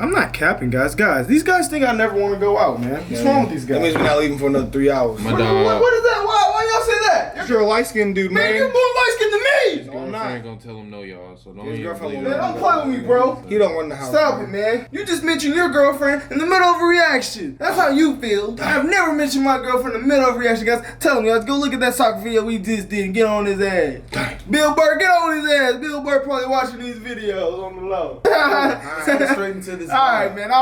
I'm not capping, guys. These guys think I never want to go out, man. What's wrong with these guys? That means we're not leaving for another 3 hours. My dog. What is that? Why y'all say that? You're a light-skinned dude, man. Man, you're more light-skinned than me. His girlfriend ain't gonna tell him no, y'all. So don't His even girlfriend believe won't it. Man, don't play with me, bro. He don't run the house. Stop it, man. You just mentioned your girlfriend in the middle of a reaction. That's how you feel. I've never mentioned my girlfriend in the middle of a reaction, guys. Tell me, guys, go look at that soccer video we just did and get on his ass. Bill Burr, get on his ass. Bill Burr probably watching these videos on the low. Straight into this. All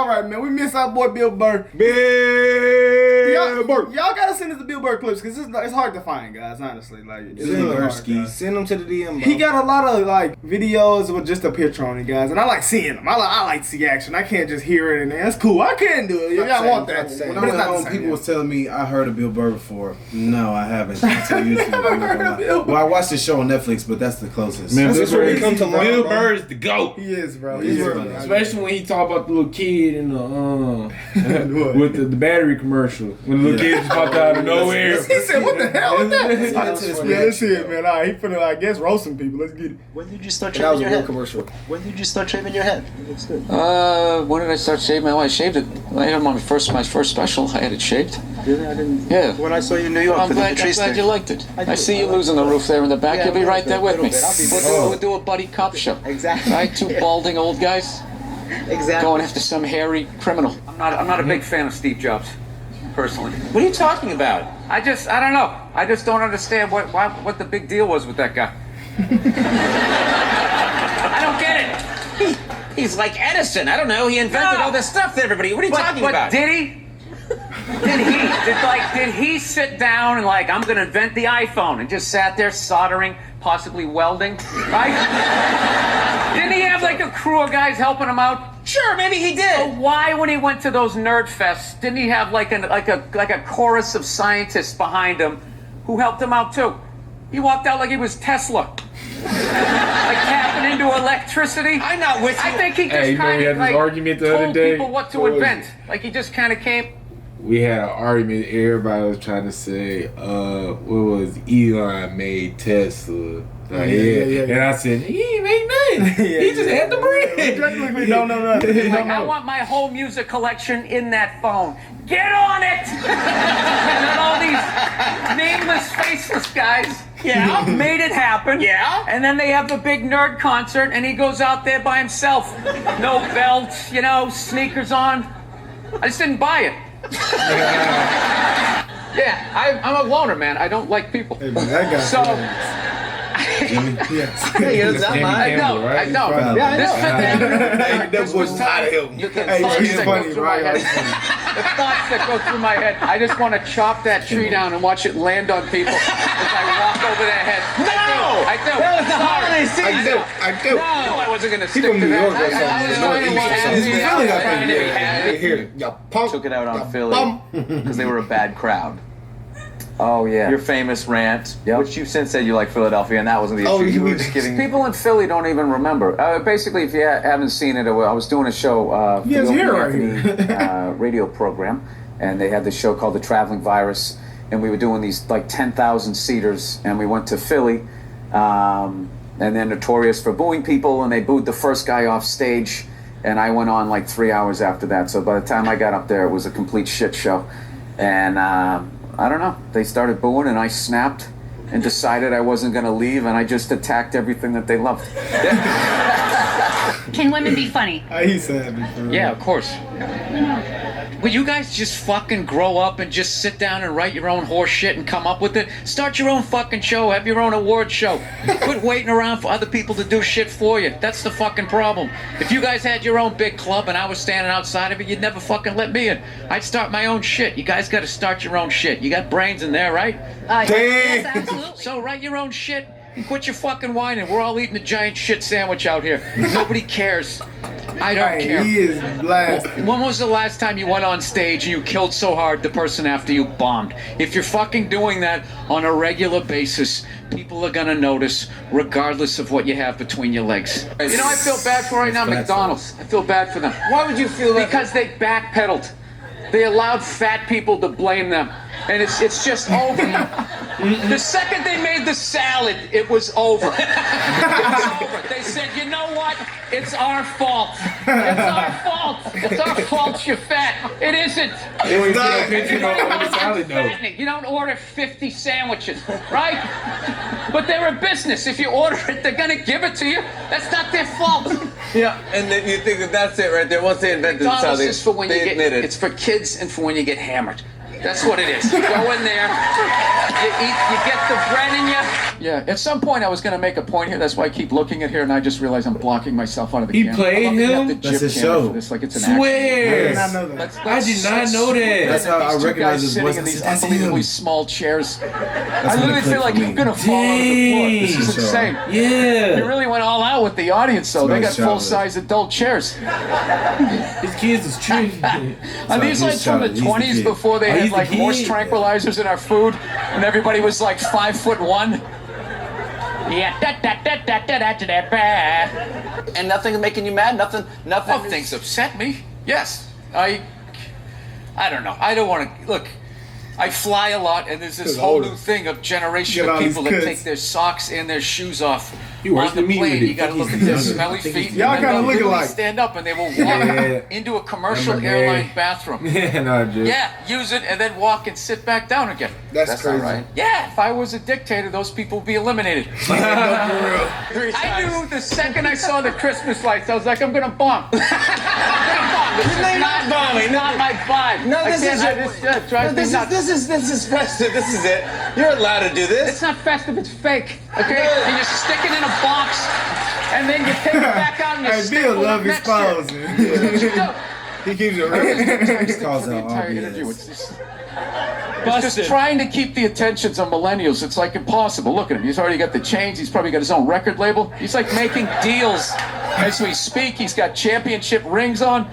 right, man. We miss our boy Bill Burr. Bill Burr. Y'all gotta send us the Bill Burr clips because it's hard to find, guys. Honestly, like it's really hard, guys. Send them to the DM, bro. He got a lot of like videos with just a picture on it, guys, and I like seeing them. I like to see action. I can't just hear it and that's cool. I can do it. Y'all want that? When But it's not the same, people yeah. was telling me I heard of Bill Burr before. No, I haven't. Until YouTube. Well, I watched the show on Netflix, but that's the closest. Man, That's Bill where we Burr, come to learn, Bill bro. Burr is the GOAT. He is, bro. He's He is, funny. bro. Especially when he talk about the little kid in the with the battery commercial. When the little kid just popped out of nowhere. He said, "What the hell is that?" Yeah, Let's see it, man. All right, he finna, I guess, roast some people. Let's get it. When did you start That shaving was a your real head? commercial. When did you start shaving your head? It looks good. When did I start shaving? Well, I shaved it. I had my first special. I had it shaved. Really? I didn't. Yeah. When I saw you in New York I'm for the glad Patrice you thing. liked it. I I do. see you losing the roof there in the back. Yeah, You'll be a right there with me. little bit. I'll be there. We'll do a buddy cop show. Exactly. Right? Two balding old guys Exactly. going after some hairy criminal. I'm not a big fan of Steve Jobs, personally. What are you talking about? I don't know. I just don't understand what the big deal was with that guy. I don't get it. He's like Edison. I don't know. He invented all this stuff to everybody. What are you talking about? Did he? Did he sit down and like, I'm gonna invent the iPhone and just sat there soldering, possibly welding, right? Didn't he have like a crew of guys helping him out? Sure, maybe he did. So why, when he went to those nerd fests, didn't he have like a chorus of scientists behind him who helped him out too? He walked out like he was Tesla. Like tapping into electricity. I'm not with you. I think he just Hey, you know we kind had of this like argument the other told day? people what to invent. Like he just kind of came. We had an argument. Everybody was trying to say, what was Elon made Tesla? Like, Yeah. And I said, he ain't make nothing. He just had the bread. Technically, don't know nothing. Like, I want my whole music collection in that phone. Get on it! And then all these nameless, faceless guys made it happen. Yeah? And then they have the big nerd concert, and he goes out there by himself. No belt, sneakers on. I just didn't buy it. Yeah, I'm a loner, man. I don't like people. Hey, man, that guy. So... Yes. Hey, it's not Jamie mine. Campbell, right? I know. Yeah, I This know. fit there. That boy's tired of him. You can Hey, thoughts he's that funny, go through my right? head. The thoughts that go through my head. I just want to chop that tree down and watch it land on people as I walk over their head. No! I do. That was the Sorry. holiday season. I do. No, I wasn't going to stick from to New that. York or something. I was trying to be Northeast or happy. something. I was Philly, I trying to be think, happy. Here, y'all punk. Took it out on Y'all Philly bum. because they were a bad crowd. Oh, yeah. Your famous rant, which you've since said you like Philadelphia, and that wasn't the issue. Oh, You were you- just giving. People in Philly don't even remember. Basically, if you haven't seen it, I was doing a show for Yes, the here, Opie right Anthony radio program, and they had this show called The Traveling Virus, and we were doing these like 10,000 seaters, and we went to Philly, and they're notorious for booing people, and they booed the first guy off stage, and I went on like 3 hours after that. So by the time I got up there, it was a complete shit show, and I don't know. They started booing, and I snapped and decided I wasn't going to leave, and I just attacked everything that they loved. Can women be funny? He said before. Yeah, of course. Will you guys just fucking grow up and just sit down and write your own horse shit and come up with it? Start your own fucking show. Have your own award show. Quit waiting around for other people to do shit for you. That's the fucking problem. If you guys had your own big club and I was standing outside of it, you'd never fucking let me in. I'd start my own shit. You guys got to start your own shit. You got brains in there, right? Yes, absolutely. So write your own shit and quit your fucking whining. We're all eating a giant shit sandwich out here. Nobody cares. I don't care. He is blast. When was the last time you went on stage and you killed so hard the person after you bombed? If you're fucking doing that on a regular basis, people are gonna notice regardless of what you have between your legs. You know, I feel bad for right now McDonald's. I feel bad for them. Why would you feel that? Because they backpedaled. They allowed fat people to blame them. And it's just over. The second they made the salad, it was over. It was over. They said, you know what? It's our fault. It's our fault. It's our fault you're fat. It isn't. It's not. Salad though. You don't order 50 sandwiches, right? But they're a business. If you order it, they're gonna give it to you. That's not their fault. Yeah, and then you think that's it right there. Once they invented the McDonald's salad, is for when you they get. admit it. It's for kids and for when you get hammered. That's what it is. You go in there, you eat, you get the bread in you. Yeah, at some point I was going to make a point here. That's why I keep looking at here, and I just realized I'm blocking myself out of the He camera. played I'm looking at him? the That's jib his camera show. for this, like it's an Swear. I did not know that. I did not know that. That's how I These two recognize guys his sitting voice. in these That's unbelievably him. small chairs. I when literally it feel clicked like for I'm me. gonna fall out of the floor. This is Dang. insane. Yeah. They really went all out with the audience, though. They got It's nice full-size adult chairs. His kids is tricky. Are these like he's from the child. He's the 20s kid. before they Oh, had he's the like horse kid. tranquilizers in our food, and everybody was like 5'1"? Yeah, And nothing making you mad. Nothing. Oh, things upset me. Yes, I don't know. I don't want to look. I fly a lot, and there's this whole new thing of generation Get of all these people that kids. take their socks and their shoes off You worse on the than me with plane. it. You got to look at their smelly feet. Y'all and kinda they'll look literally alike. stand up, and they will walk Yeah. into a commercial I'm a airline gay. bathroom. Yeah, no, dude. Yeah, use it and then walk and sit back down again. That's crazy. not right. Yeah, if I was a dictator, those people would be eliminated. I knew the second I saw the Christmas lights, I was like, I'm gonna bomb. I'm gonna bomb. This is not bombing. Not my vibe. No, this is it drives me nuts. This is festive. This is it. You're allowed to do this. It's not festive. It's fake. Okay, and you stick it in a box, and then you take it back out and you Hey, stick Bill it love up his next year. pause. That's what you do. He keeps it real. Calls For the out entire RBS. interview. It's just trying to keep the attentions of millennials. It's like impossible. Look at him. He's already got the chains. He's probably got his own record label. He's like making deals as we speak. He's got championship rings on.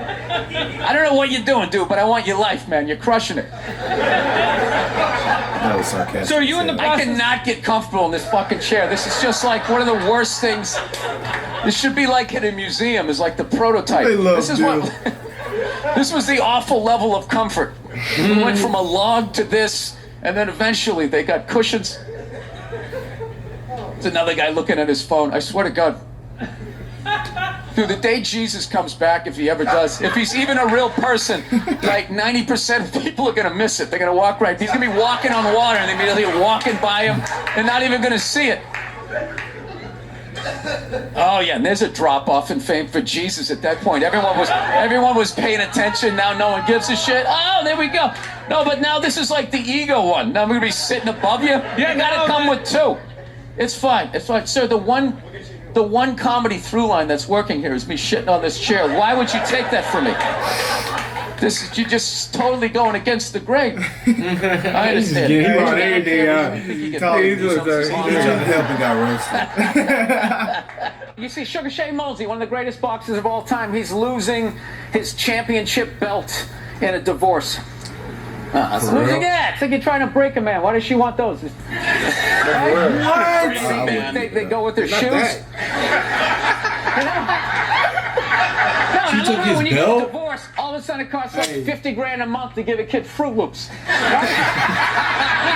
I don't know what you're doing, dude, but I want your life, man. You're crushing it. That was sarcastic. So are you in the I cannot get comfortable in this fucking chair. This is just like one of the worst things. This should be like in a museum. Is like the prototype. They love this is Bill. what. This was the awful level of comfort. We went from a log to this, and then eventually they got cushions. There's another guy looking at his phone. I swear to God. Dude, the day Jesus comes back, if he ever does, if he's even a real person, like 90% of people are gonna miss it. They're gonna walk right. He's gonna be walking on water, and they're immediately walking by him, and not even gonna see it. Oh yeah, and there's a drop off in fame for Jesus at that point. Everyone was paying attention. Now no one gives a shit. Oh, there we go. No, but now this is like the ego one. Now I'm gonna be sitting above you. You gotta come with two. It's fine. It's fine, sir. The one comedy through line that's working here is me shitting on this chair. Why would you take that from me? You're just totally going against the grain. I understand. He brought everything out. You think you get Tell paid you to do this, something He was small? trying to help and got roasted. You see, Sugar Shane Mosley, one of the greatest boxers of all time, he's losing his championship belt in a divorce. Losing it. It's like you're trying to break a man. Why does she want those? What? They go with their shoes. She took his when you get belt? a divorce, all of a sudden it costs like 50 grand a month to give a kid Fruit Loops. Right?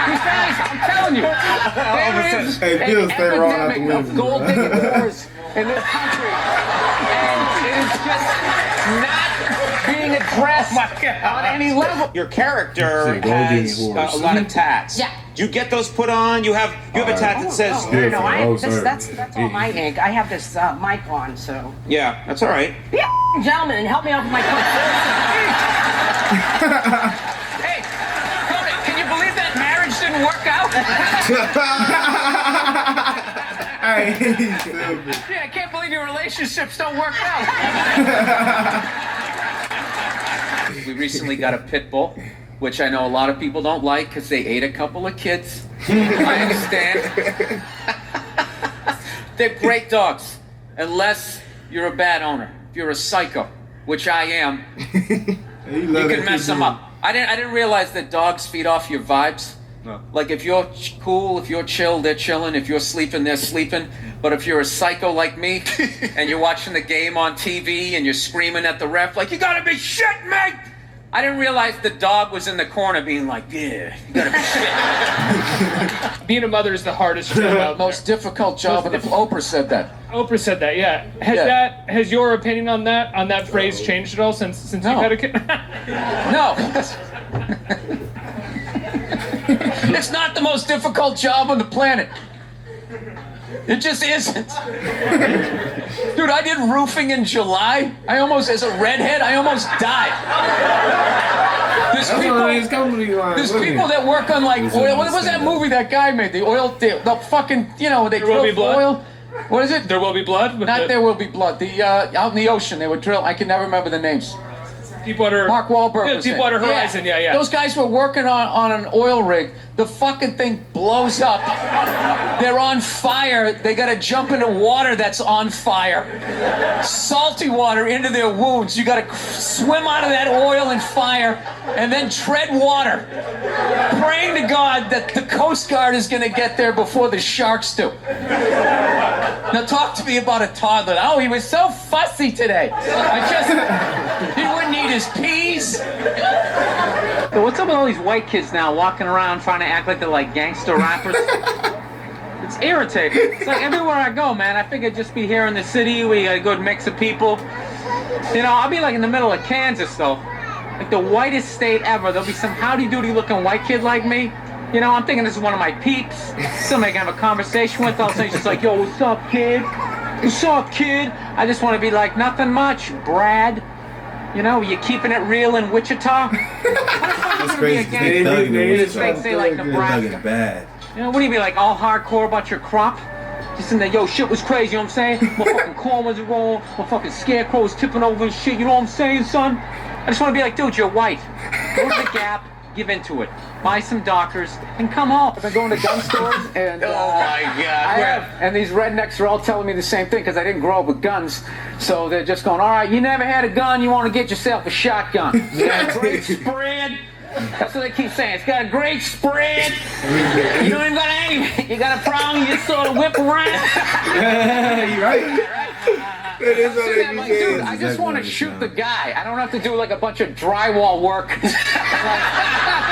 These guys, I'm telling you, there is Hey, Bill, an stay wrong out the epidemic of window. gold digging wars in this country, and it is just not being addressed on any level. Your character Say golden has horse. a lot of tats. Yeah. Do you get those put on? You have a tat that says. No, Different. Oh, sorry. that's all my ink. I have this mic on, so. Yeah, that's all right. Be a gentleman and help me out with my coat. Hey, Tony, can you believe that marriage didn't work out? Hey, he's stupid. Yeah, I can't believe your relationships don't work out. We recently got a pit bull, which I know a lot of people don't like because they ate a couple of kids. I understand. They're great dogs, unless you're a bad owner. If you're a psycho, which I am, you can mess them up. I didn't realize that dogs feed off your vibes. No. Like if you're cool, if you're chill, they're chilling. If you're sleeping, they're sleeping. But if you're a psycho like me, and you're watching the game on TV and you're screaming at the ref like, you gotta be shitting me! I didn't realize the dog was in the corner being like, yeah, you gotta be shit. Being a mother is the hardest job out there. Most difficult job, and if Oprah said that. Oprah said that, yeah. Has your opinion on that phrase changed at all since you've had a kid? No. It's not the most difficult job on the planet. It just isn't. Dude, I did roofing in July. As a redhead, I almost died. There's people that work on like oil. What was that movie that guy made? The fucking, they drill for oil. What is it? There Will Be Blood? There Will Be Blood. Out in the ocean, they would drill. I can never remember the names. Mark Wahlberg was Deepwater Horizon, yeah. Those guys were working on an oil rig. The fucking thing blows up. They're on fire. They gotta jump into water that's on fire. Salty water into their wounds. You gotta swim out of that oil and fire and then tread water. Praying to God that the Coast Guard is gonna get there before the sharks do. Now talk to me about a toddler. Oh, he was so fussy today. He wouldn't eat his peas. So what's up with all these white kids now walking around trying to act like they're like gangster rappers? It's irritating. It's like everywhere I go, man, I figure I'd just be here in the city. We got a good mix of people. I'll be like in the middle of Kansas, though. Like the whitest state ever. There'll be some howdy-doody looking white kid like me. I'm thinking this is one of my peeps. Somebody can have a conversation with. All of a sudden he's just like, yo, what's up, kid? What's up, kid? I just want to be like, nothing much, Brad. You keeping it real in Wichita? That's crazy. They dug in Wichita. Say like Nebraska. Bad. What do you be like, all hardcore about your crop? Just in there, yo, shit was crazy, you know what I'm saying? My fucking corn was wrong, my fucking scarecrow was tipping over and shit, you know what I'm saying, son? I just want to be like, dude, you're white. Go to the Gap, give into it. Buy some Dockers, and come home. I've been going to gun stores, and Oh my God. and these rednecks are all telling me the same thing because I didn't grow up with guns. So they're just going, all right, you never had a gun, you want to get yourself a shotgun. It's got a great spread. That's what they keep saying. It's got a great spread. You don't even got to aim. You got a problem, you just sort of whip around. You're right. That is what they be Like, saying. dude, I just want to shoot the guy. I don't have to do like a bunch of drywall work.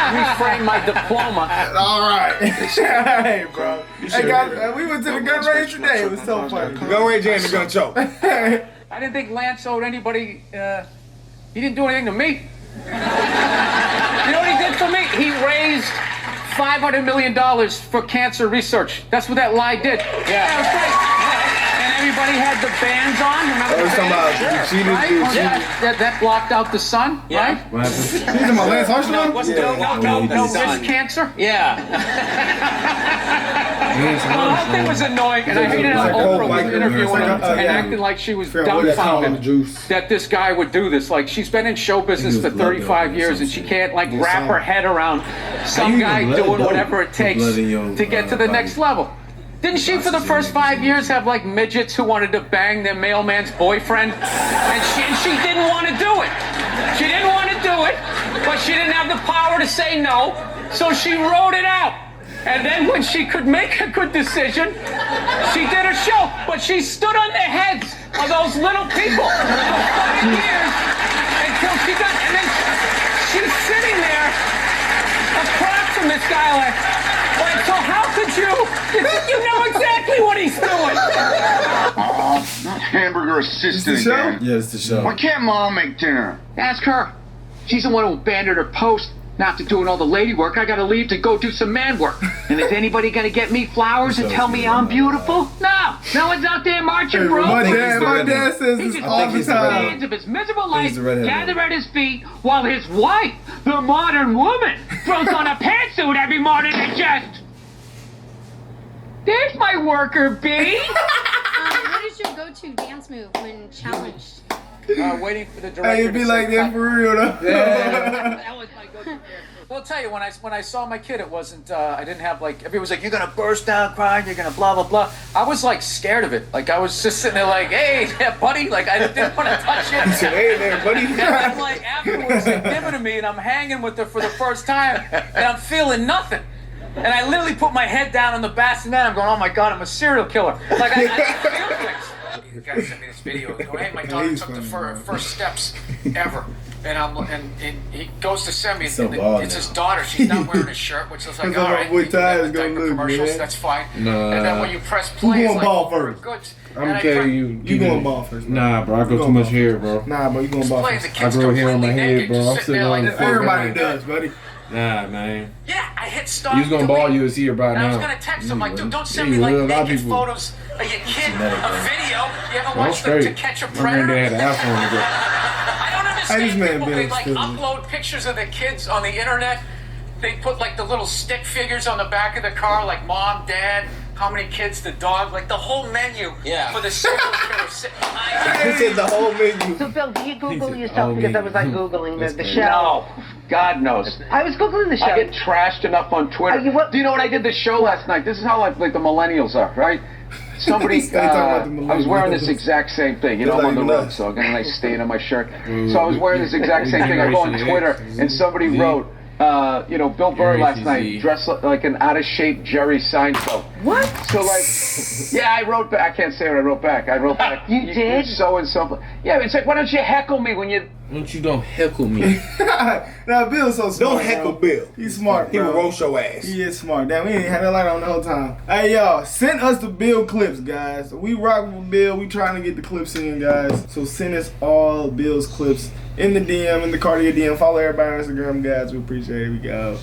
Reframe my diploma. All right. Hey, bro. Hey, guys, we went to the gun range today. It was so funny. Gun range and the gun show. I didn't think Lance owed anybody. He didn't do anything to me. You know what he did for me? He raised $500 million for cancer research. That's what that lie did. Yeah, it was great. And everybody had the bands on. Remember the bands? That blocked out the sun, right? These are my last Arsenal? What's No, this cancer. Yeah. The whole thing was annoying, and I hated how Oprah was interviewing him and acting like she was dumbfounded that this guy would do this. Like, she's been in show business for 35 years, and she can't, like, wrap her head around some guy doing whatever it takes to get to the next level. Didn't she, for the first 5 years, have, like, midgets who wanted to bang their mailman's boyfriend? And she didn't want to do it. She didn't want to do it, but she didn't have the power to say no, so she wrote it out. And then when she could make a good decision, she did a show. But she stood on the heads of those little people for 5 years until she got, and then she's sitting there across from this guy like, so how could you know exactly what he's doing? Not hamburger assistant again. Yeah, it's the show. Why can't Mom make dinner? Ask her. She's the one who abandoned her post. Now after doing all the lady work, I gotta leave to go do some man work. And is anybody gonna get me flowers and tell me I'm beautiful? No! No one's out there marching, bro. My dad says this all the time. Hands of his miserable life gathered at his feet while his wife, the modern woman, throws on a pantsuit every morning and just... There's my worker bee! What is your go-to dance move when challenged? Waiting for the director. Hey, you'd be like that for real, though. Yeah. That was my go-to. Well, I'll tell you, when I saw my kid, it wasn't, I didn't have, like, everybody was like, you're gonna burst down crying, you're gonna blah, blah, blah. I was, like, scared of it. Like, I was just sitting there like, hey, yeah, buddy, like, I didn't want to touch it. He said, hey there, buddy. And then, like, afterwards, they give it to me, and I'm hanging with her for the first time, and I'm feeling nothing. And I literally put my head down on the bassinet, I'm going, oh my God, I'm a serial killer. Like, I feel things. The guy sent me this video. Going, hey, my daughter took the first steps ever. and he goes to send me. So and bald it's now. his daughter. She's not wearing a shirt, which is like, That's all how my right, boy we can Ty have is the gonna type of look, commercials. man. That's fine. Nah. And then when you press Who play, it's going like, ball first? good. I'm And I telling press- you. You going ball first, bro. Nah, bro. I You go too going much ball hair, first. bro. Nah, bro, you going ball Playing first. the I kids grow hair on my completely head, naked, bro. just I'm sitting sitting there on like the Everybody does, buddy. Nah, man. Yeah, I hit stop. You was gonna ball, you was here by And I was now. gonna text him like, dude, don't Yeah, send me you like will. A lot of naked people- photos of your kid, a video. You ever I'm watched straight. To Catch a My Predator? granddad had an afro on the go. I don't Hey, this understand man people. They Bill's like stupid. upload pictures of their kids on the internet. They put like the little stick figures on the back of the car, like mom, dad, how many kids, the dog, like the whole menu for the single pair. He said the whole menu. So, Bill, do you Google said, yourself? "Oh, Because I me." was like Googling That's the crazy. show. No, God knows. I was Googling the show. I get trashed enough on Twitter. Do you know what I did this show last night? This is how like the millennials are, right? Somebody, Stay talking about the I was wearing this millennials. exact same thing. You know, That's I'm on not the even road, us. so I got a nice stain on my shirt. So I was wearing this exact same thing. I go on Twitter, and somebody wrote, Bill Burr last night dressed like an out of shape Jerry Seinfeld. What? So like, yeah, I wrote back. I can't say what I wrote back. I wrote back. You did? So and so. Yeah, it's like, why don't you heckle me when you? Don't heckle me. Now Bill's so smart. Don't heckle bro. Bill. He's smart, He bro. will roast your ass. He is smart. Damn, we ain't had that light on the whole time. Hey, y'all, send us the Bill clips, guys. We rock with Bill. We trying to get the clips in, guys. So send us all Bill's clips in the DM, in the Cartier DM. Follow everybody on Instagram, guys. We appreciate it. We go.